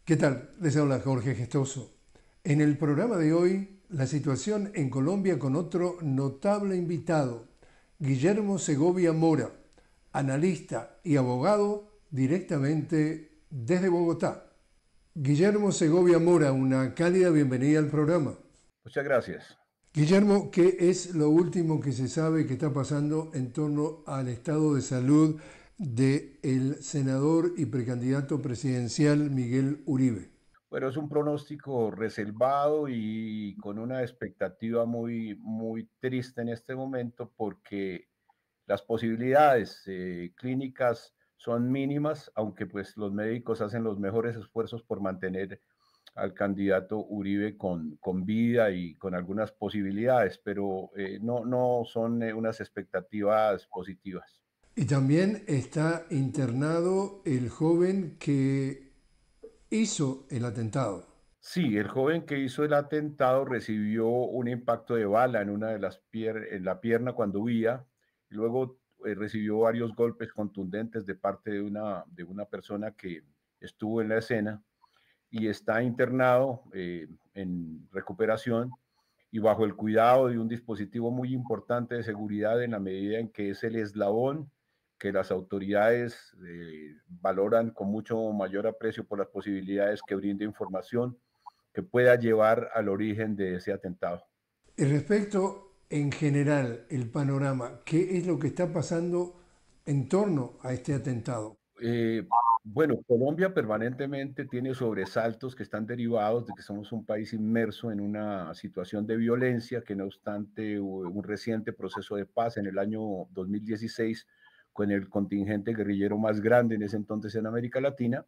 ¿Qué tal? Les habla Jorge Gestoso. En el programa de hoy, la situación en Colombia con otro notable invitado, Guillermo Segovia Mora, analista y abogado directamente desde Bogotá. Guillermo Segovia Mora, una cálida bienvenida al programa. Muchas gracias. Guillermo, ¿qué es lo último que se sabe que está pasando en torno al estado de salud del senador y precandidato presidencial Miguel Uribe? Bueno, es un pronóstico reservado y con una expectativa muy triste en este momento porque las posibilidades clínicas son mínimas, aunque pues los médicos hacen los mejores esfuerzos por mantener al candidato Uribe con vida y con algunas posibilidades, pero no son unas expectativas positivas. Y también está internado el joven que hizo el atentado. Sí, el joven que hizo el atentado recibió un impacto de bala en una de en la pierna cuando huía, y luego recibió varios golpes contundentes de parte de una persona que estuvo en la escena y está internado en recuperación y bajo el cuidado de un dispositivo muy importante de seguridad en la medida en que es el eslabón que las autoridades valoran con mucho mayor aprecio por las posibilidades que brinde información que pueda llevar al origen de ese atentado. Y respecto en general, el panorama, ¿qué es lo que está pasando en torno a este atentado? Eh, bueno, Colombia permanentemente tiene sobresaltos que están derivados de que somos un país inmerso en una situación de violencia que no obstante un reciente proceso de paz en el año 2016 con el contingente guerrillero más grande en ese entonces en América Latina,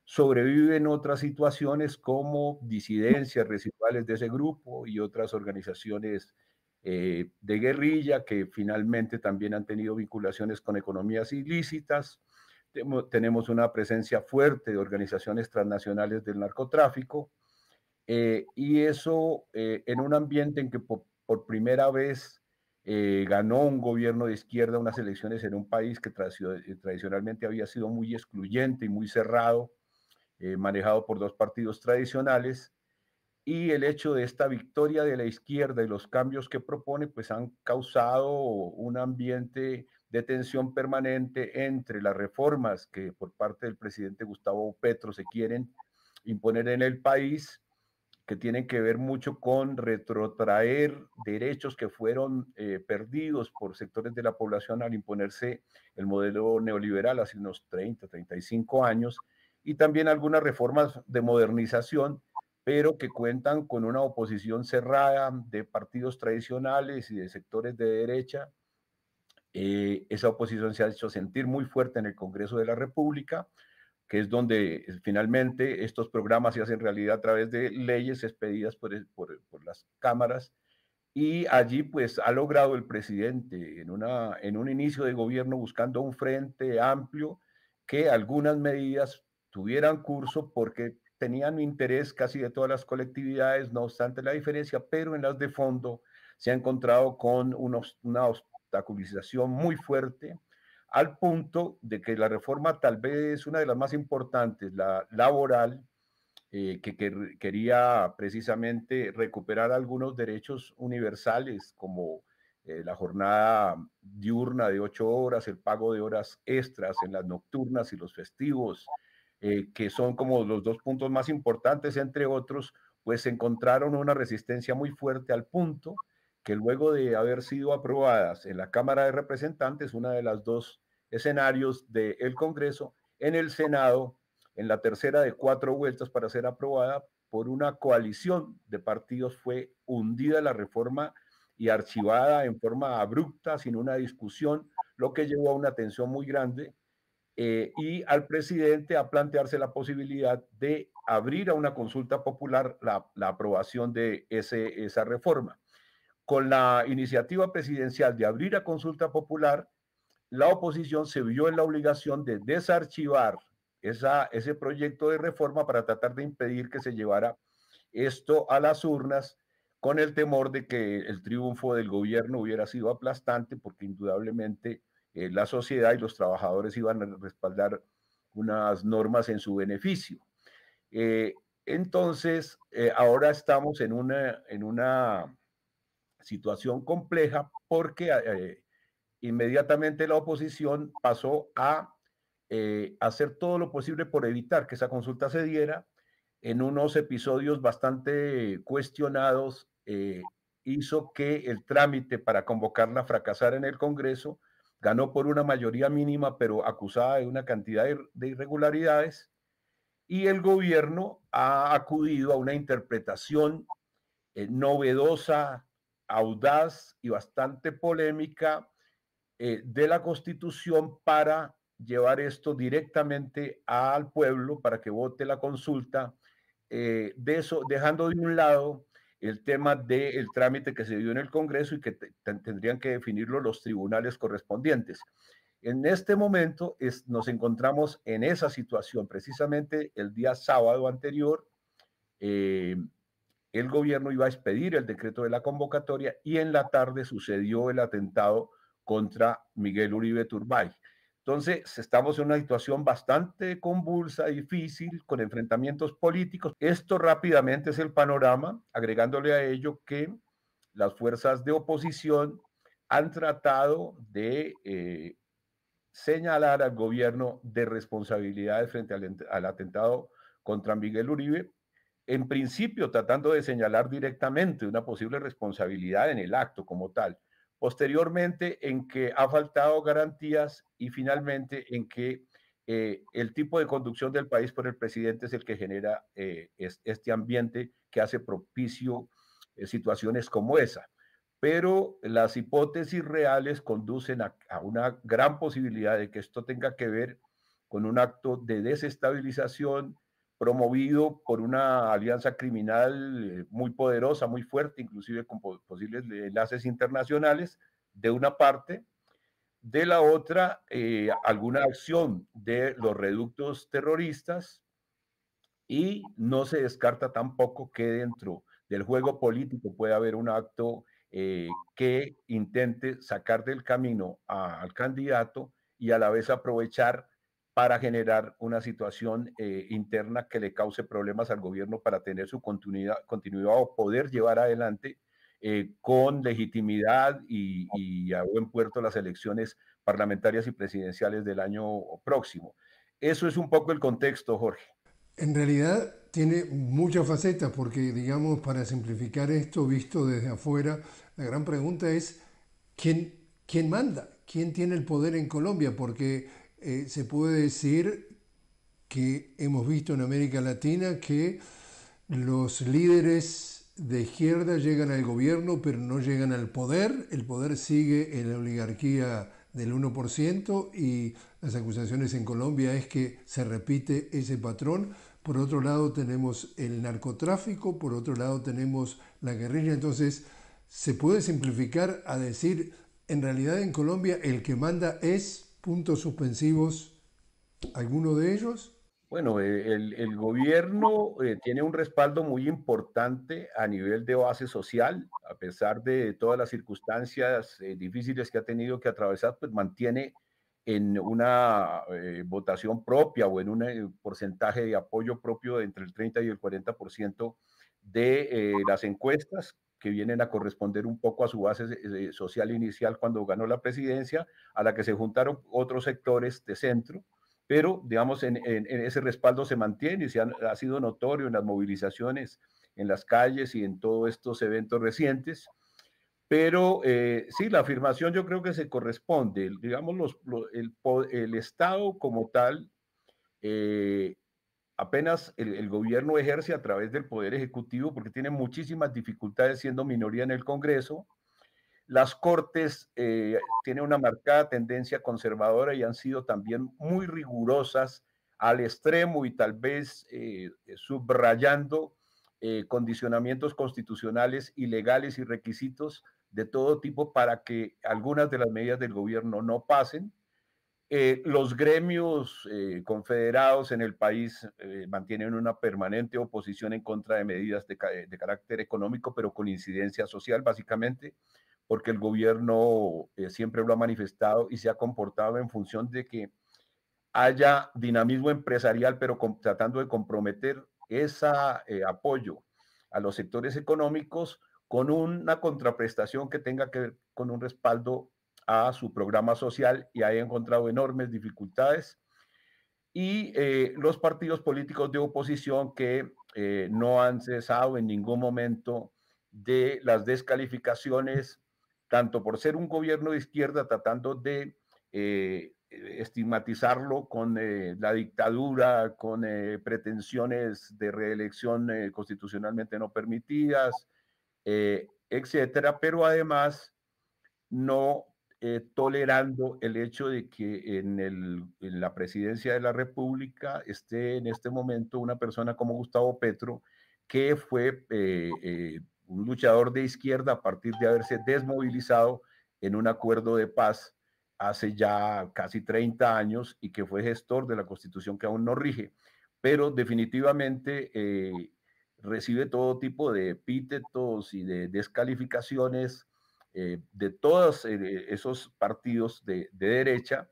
sobreviven otras situaciones como disidencias residuales de ese grupo y otras organizaciones de guerrilla que finalmente también han tenido vinculaciones con economías ilícitas. Tenemos una presencia fuerte de organizaciones transnacionales del narcotráfico y eso en un ambiente en que por primera vez ganó un gobierno de izquierda unas elecciones en un país que tradicionalmente había sido muy excluyente y muy cerrado, manejado por dos partidos tradicionales, y el hecho de esta victoria de la izquierda y los cambios que propone, pues han causado un ambiente de tensión permanente entre las reformas que por parte del presidente Gustavo Petro se quieren imponer en el país, que tienen que ver mucho con retrotraer derechos que fueron perdidos por sectores de la población al imponerse el modelo neoliberal hace unos 35 años, y también algunas reformas de modernización, pero que cuentan con una oposición cerrada de partidos tradicionales y de sectores de derecha. Esa oposición se ha hecho sentir muy fuerte en el Congreso de la República, que es donde finalmente estos programas se hacen realidad a través de leyes expedidas por las cámaras. Y allí pues ha logrado el presidente en un inicio de gobierno buscando un frente amplio que algunas medidas tuvieran curso porque tenían interés casi de todas las colectividades, no obstante la diferencia, pero en las de fondo se ha encontrado con una obstaculización muy fuerte al punto de que la reforma tal vez una de las más importantes, la laboral, quería precisamente recuperar algunos derechos universales como la jornada diurna de 8 horas, el pago de horas extras en las nocturnas y los festivos, que son como los dos puntos más importantes, entre otros, pues encontraron una resistencia muy fuerte al punto que luego de haber sido aprobadas en la Cámara de Representantes, una de las dos escenarios del Congreso, en el Senado en la tercera de 4 vueltas para ser aprobada por una coalición de partidos, fue hundida la reforma y archivada en forma abrupta, sin una discusión, lo que llevó a una tensión muy grande y al presidente a plantearse la posibilidad de abrir a una consulta popular la aprobación de esa reforma. Con la iniciativa presidencial de abrir a consulta popular, la oposición se vio en la obligación de desarchivar ese proyecto de reforma para tratar de impedir que se llevara esto a las urnas, con el temor de que el triunfo del gobierno hubiera sido aplastante, porque indudablemente la sociedad y los trabajadores iban a respaldar unas normas en su beneficio. Entonces, ahora estamos en una situación compleja porque inmediatamente la oposición pasó a hacer todo lo posible por evitar que esa consulta se diera. En unos episodios bastante cuestionados, hizo que el trámite para convocarla fracasara en el Congreso. Ganó por una mayoría mínima, pero acusada de una cantidad de irregularidades. Y el gobierno ha acudido a una interpretación novedosa, audaz y bastante polémica de la Constitución para llevar esto directamente al pueblo para que vote la consulta, de eso, dejando de un lado el tema del trámite que se dio en el Congreso y que tendrían que definirlo los tribunales correspondientes. En este momento nos encontramos en esa situación. Precisamente el día sábado anterior, eh, el gobierno iba a expedir el decreto de la convocatoria y en la tarde sucedió el atentado contra Miguel Uribe Turbay. Entonces, estamos en una situación bastante convulsa, difícil, con enfrentamientos políticos. Esto rápidamente es el panorama, agregándole a ello que las fuerzas de oposición han tratado de señalar al gobierno de responsabilidades frente al atentado contra Miguel Uribe, en principio tratando de señalar directamente una posible responsabilidad en el acto como tal, posteriormente en que ha faltado garantías y finalmente en que el tipo de conducción del país por el presidente es el que genera este ambiente que hace propicio situaciones como esa. Pero las hipótesis reales conducen a una gran posibilidad de que esto tenga que ver con un acto de desestabilización promovido por una alianza criminal muy poderosa, muy fuerte, inclusive con posibles enlaces internacionales, de una parte. De la otra, alguna acción de los reductos terroristas, y no se descarta tampoco que dentro del juego político pueda haber un acto que intente sacar del camino al candidato y a la vez aprovechar para generar una situación interna que le cause problemas al gobierno para tener su continuidad o poder llevar adelante con legitimidad y a buen puerto las elecciones parlamentarias y presidenciales del año próximo. Eso es un poco el contexto, Jorge. En realidad tiene muchas facetas porque, digamos, para simplificar esto visto desde afuera, la gran pregunta es ¿quién, quién manda? ¿Quién tiene el poder en Colombia? Porque se puede decir que hemos visto en América Latina que los líderes de izquierda llegan al gobierno pero no llegan al poder. El poder sigue en la oligarquía del 1% y las acusaciones en Colombia es que se repite ese patrón. Por otro lado tenemos el narcotráfico, por otro lado tenemos la guerrilla. Entonces se puede simplificar a decir, en realidad en Colombia el que manda es, puntos suspensivos, alguno de ellos. Bueno, el gobierno tiene un respaldo muy importante a nivel de base social, a pesar de todas las circunstancias difíciles que ha tenido que atravesar, pues mantiene en una votación propia o en un porcentaje de apoyo propio de entre el 30 y el 40% de las encuestas que vienen a corresponder un poco a su base social inicial cuando ganó la presidencia, a la que se juntaron otros sectores de centro, pero digamos en ese respaldo se mantiene y ha sido notorio en las movilizaciones en las calles y en todos estos eventos recientes. Pero sí, la afirmación yo creo que se corresponde. Digamos, el Estado como tal, eh, apenas el gobierno ejerce a través del Poder Ejecutivo porque tiene muchísimas dificultades siendo minoría en el Congreso. Las Cortes tienen una marcada tendencia conservadora y han sido también muy rigurosas al extremo y tal vez subrayando condicionamientos constitucionales ilegales y requisitos de todo tipo para que algunas de las medidas del gobierno no pasen. Los gremios confederados en el país mantienen una permanente oposición en contra de medidas de carácter económico, pero con incidencia social, básicamente, porque el gobierno siempre lo ha manifestado y se ha comportado en función de que haya dinamismo empresarial, pero tratando de comprometer ese apoyo a los sectores económicos con una contraprestación que tenga que ver con un respaldo a su programa social, y ahí ha encontrado enormes dificultades. Y los partidos políticos de oposición que no han cesado en ningún momento de las descalificaciones, tanto por ser un gobierno de izquierda tratando de estigmatizarlo con la dictadura, con pretensiones de reelección constitucionalmente no permitidas, etcétera, pero además no tolerando el hecho de que en la presidencia de la República esté en este momento una persona como Gustavo Petro, que fue un luchador de izquierda a partir de haberse desmovilizado en un acuerdo de paz hace ya casi 30 años y que fue gestor de la Constitución que aún no rige, pero definitivamente recibe todo tipo de epítetos y de descalificaciones de todos esos partidos de derecha,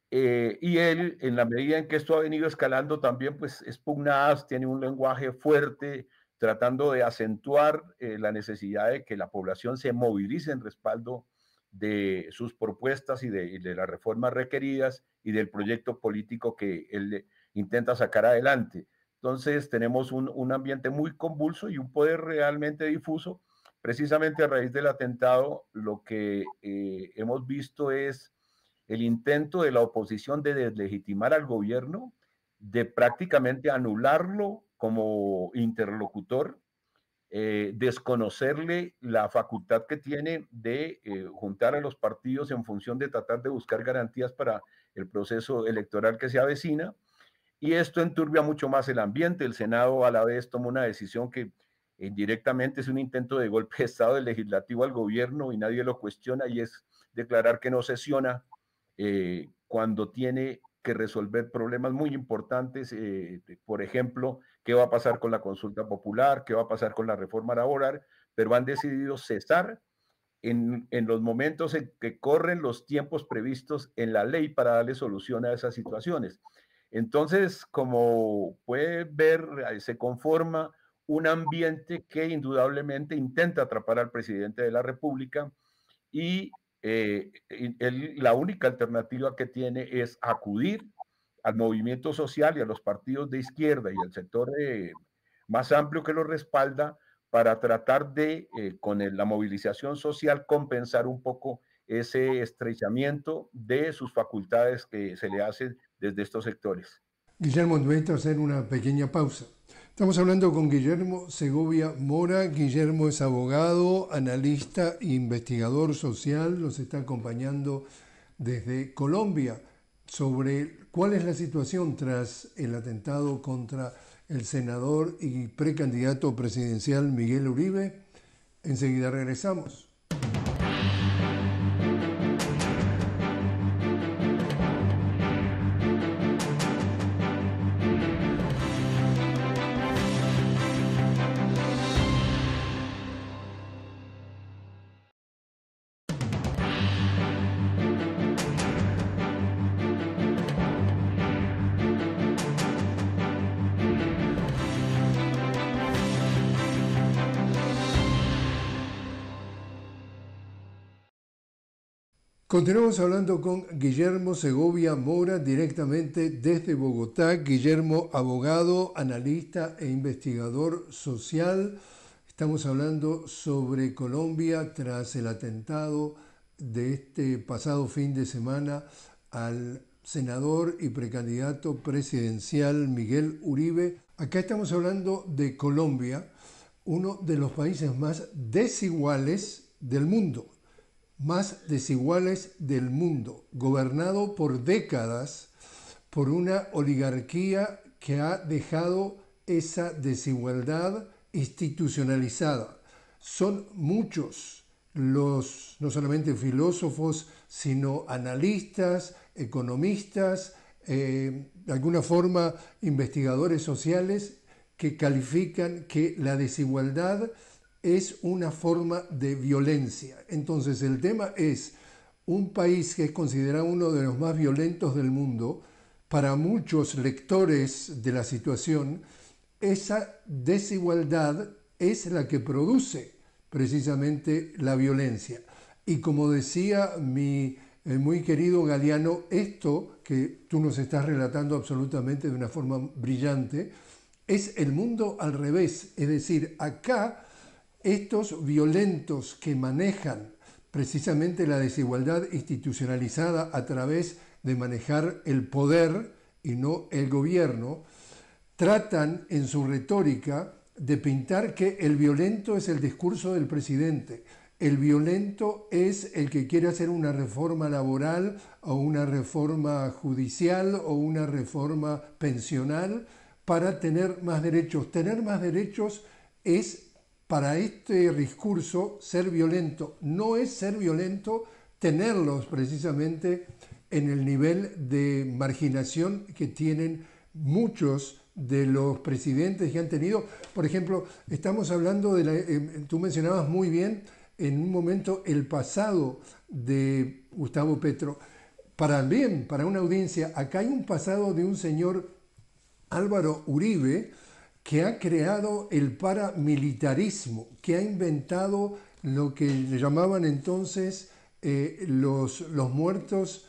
y él, en la medida en que esto ha venido escalando, también pues es pugnaz, tiene un lenguaje fuerte, tratando de acentuar la necesidad de que la población se movilice en respaldo de sus propuestas y de las reformas requeridas y del proyecto político que él intenta sacar adelante. Entonces tenemos un ambiente muy convulso y un poder realmente difuso. Precisamente a raíz del atentado, lo que hemos visto es el intento de la oposición de deslegitimar al gobierno, de prácticamente anularlo como interlocutor, desconocerle la facultad que tiene de juntar a los partidos en función de tratar de buscar garantías para el proceso electoral que se avecina, y esto enturbia mucho más el ambiente. El Senado a la vez toma una decisión que indirectamente es un intento de golpe de Estado del legislativo al gobierno y nadie lo cuestiona, y es declarar que no sesiona cuando tiene que resolver problemas muy importantes, por ejemplo, qué va a pasar con la consulta popular, qué va a pasar con la reforma laboral, pero han decidido cesar en los momentos en que corren los tiempos previstos en la ley para darle solución a esas situaciones. Entonces, como puede ver, se conforma un ambiente que indudablemente intenta atrapar al presidente de la República, y la única alternativa que tiene es acudir al movimiento social y a los partidos de izquierda y al sector más amplio que lo respalda para tratar de, con la movilización social, compensar un poco ese estrechamiento de sus facultades que se le hacen desde estos sectores. Guillermo, necesito hacer una pequeña pausa. Estamos hablando con Guillermo Segovia Mora. Guillermo es abogado, analista e investigador social. Nos está acompañando desde Colombia sobre cuál es la situación tras el atentado contra el senador y precandidato presidencial Miguel Uribe. Enseguida regresamos. Continuamos hablando con Guillermo Segovia Mora directamente desde Bogotá. Guillermo, abogado, analista e investigador social. Estamos hablando sobre Colombia tras el atentado de este pasado fin de semana al senador y precandidato presidencial Miguel Uribe. Acá estamos hablando de Colombia, uno de los países más desiguales del mundo. Gobernado por décadas por una oligarquía que ha dejado esa desigualdad institucionalizada. Son muchos los, no solamente filósofos, sino analistas, economistas, de alguna forma investigadores sociales, que califican que la desigualdad es una forma de violencia. Entonces el tema es un país que es considerado uno de los más violentos del mundo. Para muchos lectores de la situación esa desigualdad es la que produce precisamente la violencia. Y como decía mi muy querido Galeano, esto que tú nos estás relatando absolutamente de una forma brillante, es el mundo al revés. Es decir, acá estos violentos que manejan precisamente la desigualdad institucionalizada a través de manejar el poder y no el gobierno, tratan en su retórica de pintar que el violento es el discurso del presidente, el violento es el que quiere hacer una reforma laboral o una reforma judicial o una reforma pensional para tener más derechos. Tener más derechos es, para este discurso, ser violento. No es ser violento tenerlos precisamente en el nivel de marginación que tienen muchos de los presidentes que han tenido. Por ejemplo, estamos hablando tú mencionabas muy bien en un momento el pasado de Gustavo Petro. Para una audiencia, acá hay un pasado de un señor Álvaro Uribe que ha creado el paramilitarismo, que ha inventado lo que le llamaban entonces los muertos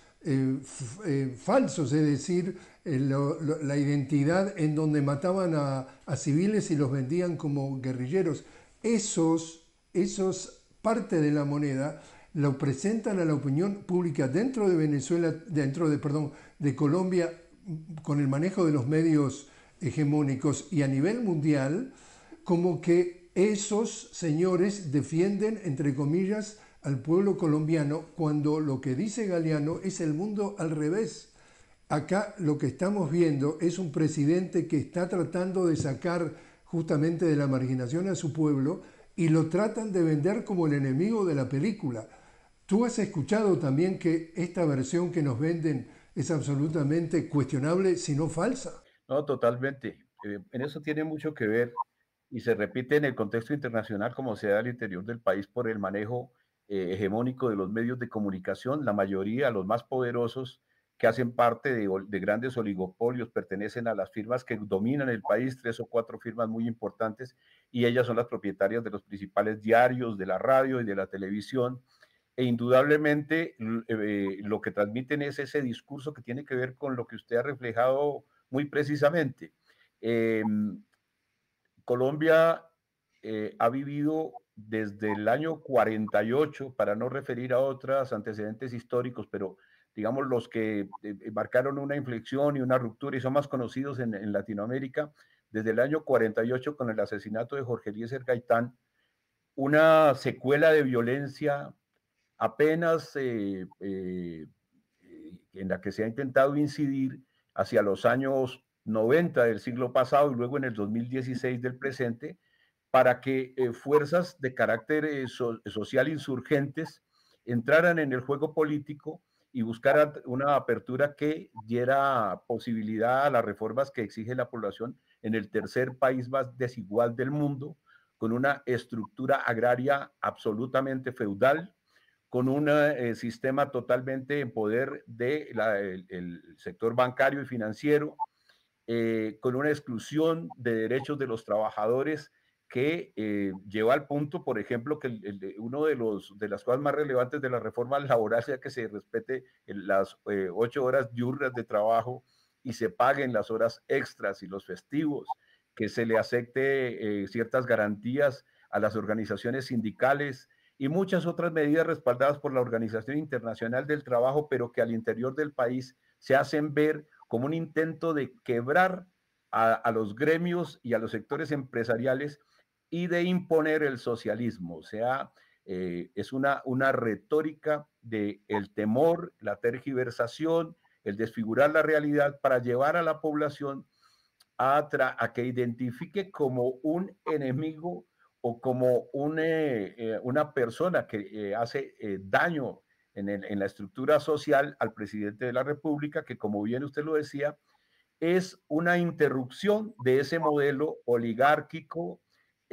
falsos, es decir, la identidad en donde mataban a civiles y los vendían como guerrilleros. Esos parte de la moneda lo presentan a la opinión pública dentro de Venezuela, de Colombia, con el manejo de los medios hegemónicos y a nivel mundial, como que esos señores defienden, entre comillas, al pueblo colombiano, cuando lo que dice Galeano es el mundo al revés. Acá lo que estamos viendo es un presidente que está tratando de sacar justamente de la marginación a su pueblo y lo tratan de vender como el enemigo de la película. ¿Tú has escuchado también que esta versión que nos venden es absolutamente cuestionable, si no falsa? No, totalmente. En eso tiene mucho que ver y se repite en el contexto internacional como se da al interior del país por el manejo hegemónico de los medios de comunicación. La mayoría, los más poderosos, que hacen parte de grandes oligopolios, pertenecen a las firmas que dominan el país, 3 o 4 firmas muy importantes, y ellas son las propietarias de los principales diarios, de la radio y de la televisión. E indudablemente lo que transmiten es ese discurso que tiene que ver con lo que usted ha reflejado muy precisamente. Eh, Colombia ha vivido desde el año 48, para no referir a otros antecedentes históricos, pero digamos los que marcaron una inflexión y una ruptura y son más conocidos en Latinoamérica, desde el año 48 con el asesinato de Jorge Eliezer Gaitán, una secuela de violencia apenas en la que se ha intentado incidir hacia los años 90 del siglo pasado y luego en el 2016 del presente, para que fuerzas de carácter social insurgentes entraran en el juego político y buscaran una apertura que diera posibilidad a las reformas que exige la población en el tercer país más desigual del mundo, con una estructura agraria absolutamente feudal, con un sistema totalmente en poder del sector bancario y financiero, con una exclusión de derechos de los trabajadores que lleva al punto, por ejemplo, que uno de las cosas más relevantes de la reforma laboral sea que se respete las 8 horas diurnas de trabajo y se paguen las horas extras y los festivos, que se le acepte ciertas garantías a las organizaciones sindicales y muchas otras medidas respaldadas por la Organización Internacional del Trabajo, pero que al interior del país se hacen ver como un intento de quebrar a los gremios y a los sectores empresariales y de imponer el socialismo. O sea, es una retórica de el temor, la tergiversación, el desfigurar la realidad para llevar a la población a que identifique como un enemigo o como una persona que hace daño en la estructura social al presidente de la República, que como bien usted lo decía, es una interrupción de ese modelo oligárquico,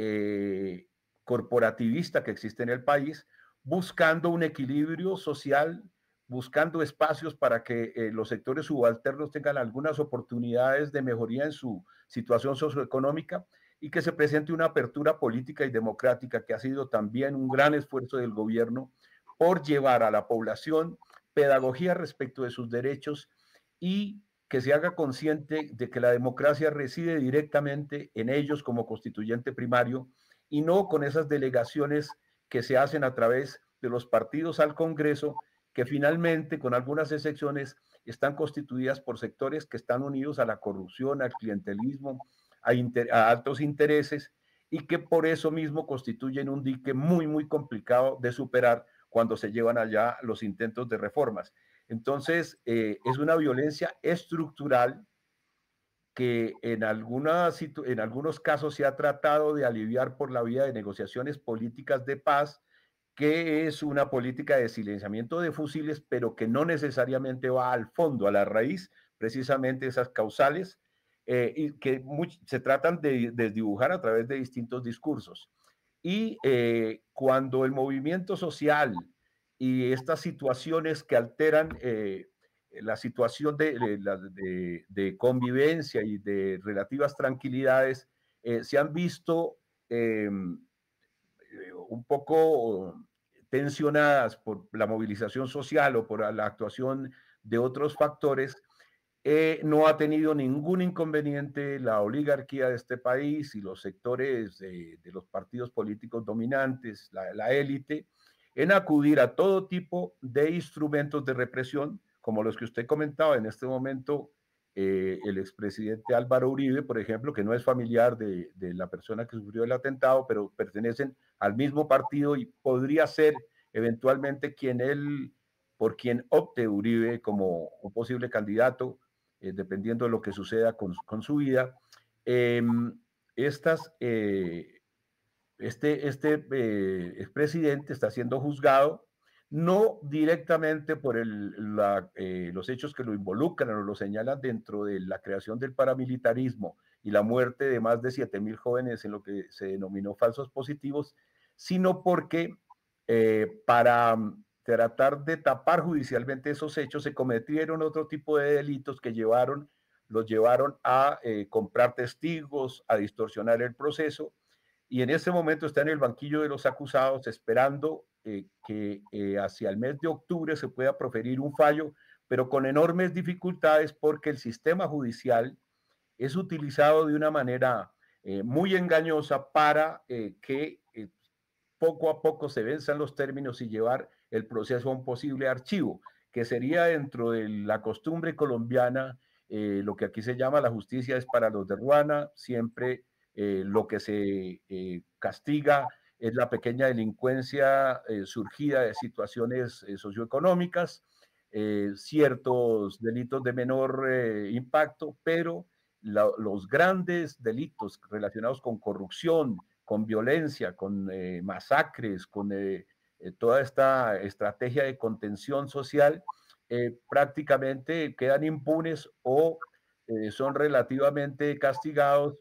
eh, corporativista que existe en el país, buscando un equilibrio social buscando espacios para que los sectores subalternos tengan algunas oportunidades de mejoría en su situación socioeconómica y que se presente una apertura política y democrática, que ha sido también un gran esfuerzo del gobierno por llevar a la población pedagogía respecto de sus derechos y que se haga consciente de que la democracia reside directamente en ellos como constituyente primario y no con esas delegaciones que se hacen a través de los partidos al Congreso, que finalmente, con algunas excepciones, están constituidas por sectores que están unidos a la corrupción, al clientelismo, a altos intereses, y que por eso mismo constituyen un dique muy, muy complicado de superar cuando se llevan allá los intentos de reformas. Entonces, es una violencia estructural que en algunos casos se ha tratado de aliviar por la vía de negociaciones políticas de paz, que es una política de silenciamiento de fusiles, pero que no necesariamente va al fondo, a la raíz, precisamente esas causales, y que se tratan de desdibujar a través de distintos discursos. Y cuando el movimiento social y estas situaciones que alteran la situación de convivencia y de relativas tranquilidades se han visto un poco tensionadas por la movilización social o por la actuación de otros factores, no ha tenido ningún inconveniente la oligarquía de este país y los sectores de los partidos políticos dominantes, la élite, en acudir a todo tipo de instrumentos de represión, como los que usted comentaba en este momento, el expresidente Álvaro Uribe, por ejemplo, que no es familiar de la persona que sufrió el atentado, pero pertenecen al mismo partido y podría ser eventualmente por quien opte Uribe como un posible candidato, dependiendo de lo que suceda con su vida. Eh, estas, expresidente está siendo juzgado no directamente por los hechos que lo involucran o lo señalan dentro de la creación del paramilitarismo y la muerte de más de 7,000 jóvenes en lo que se denominó falsos positivos, sino porque para tratar de tapar judicialmente esos hechos se cometieron otro tipo de delitos que los llevaron a comprar testigos, a distorsionar el proceso, y en ese momento está en el banquillo de los acusados esperando que hacia el mes de octubre se pueda proferir un fallo, pero con enormes dificultades porque el sistema judicial es utilizado de una manera muy engañosa para que poco a poco se venzan los términos y llevar el proceso a un posible archivo, que sería dentro de la costumbre colombiana, lo que aquí se llama la justicia es para los de Ruana, siempre lo que se castiga es la pequeña delincuencia surgida de situaciones socioeconómicas, ciertos delitos de menor impacto, pero los grandes delitos relacionados con corrupción, con violencia, con masacres, con toda esta estrategia de contención social, prácticamente quedan impunes o son relativamente castigados,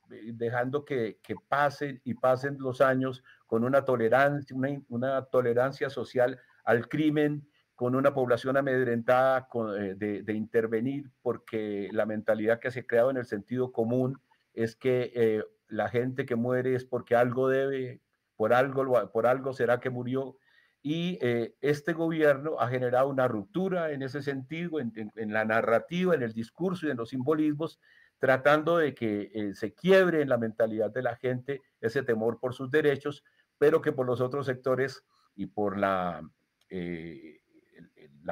dejando que pasen y pasen los años con una tolerancia social al crimen, con una población amedrentada de intervenir, porque la mentalidad que se ha creado en el sentido común es que la gente que muere es porque algo debe, por algo será que murió. Y este gobierno ha generado una ruptura en ese sentido, en la narrativa, en el discurso y en los simbolismos, tratando de que se quiebre en la mentalidad de la gente ese temor por sus derechos, pero que por los otros sectores y por la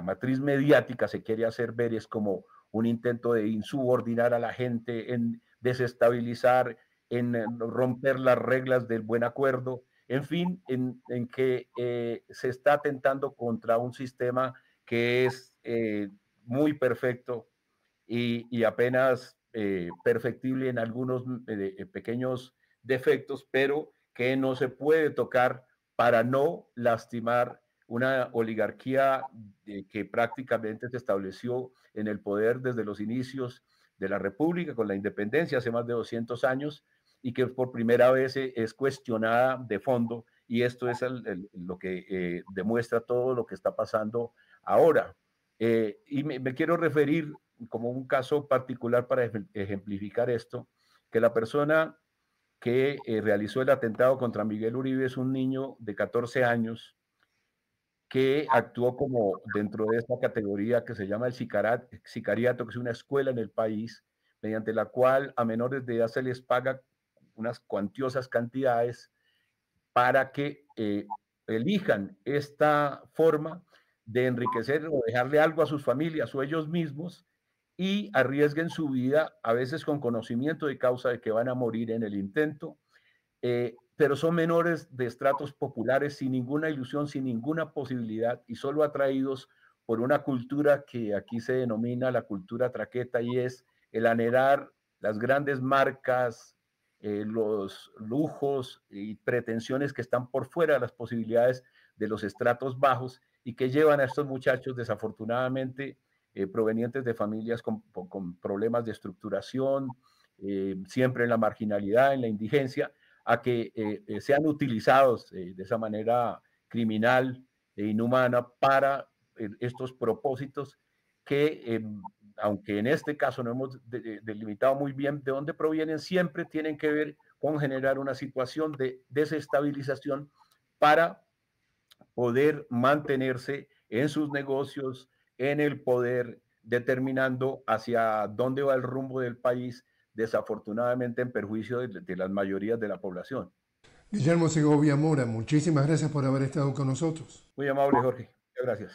matriz mediática se quiere hacer ver es como un intento de insubordinar a la gente, en desestabilizar, en romper las reglas del buen acuerdo, en fin, en que se está atentando contra un sistema que es muy perfecto y apenas perfectible en algunos pequeños defectos, pero que no se puede tocar para no lastimar una oligarquía que prácticamente se estableció en el poder desde los inicios de la República, con la independencia hace más de 200 años, y que por primera vez es cuestionada de fondo, y esto es lo que demuestra todo lo que está pasando Ahora, y me quiero referir como un caso particular para ejemplificar esto, que la persona que realizó el atentado contra Miguel Uribe es un niño de 14 años que actuó como dentro de esta categoría que se llama el sicariato, que es una escuela en el país, mediante la cual a menores de edad se les paga unas cuantiosas cantidades para que elijan esta forma de enriquecer o dejarle algo a sus familias o ellos mismos y arriesguen su vida, a veces con conocimiento de causa de que van a morir en el intento, pero son menores de estratos populares sin ninguna ilusión, sin ninguna posibilidad y solo atraídos por una cultura que aquí se denomina la cultura traqueta y es el anhelar las grandes marcas, los lujos y pretensiones que están por fuera de las posibilidades de los estratos bajos y que llevan a estos muchachos desafortunadamente provenientes de familias con problemas de estructuración, siempre en la marginalidad, en la indigencia, a que sean utilizados de esa manera criminal e inhumana para estos propósitos que, aunque en este caso no hemos delimitado muy bien de dónde provienen, siempre tienen que ver con generar una situación de desestabilización para poder mantenerse en sus negocios, en el poder, determinando hacia dónde va el rumbo del país, desafortunadamente en perjuicio de las mayorías de la población. Guillermo Segovia Mora, muchísimas gracias por haber estado con nosotros. Muy amable, Jorge. Muchas gracias.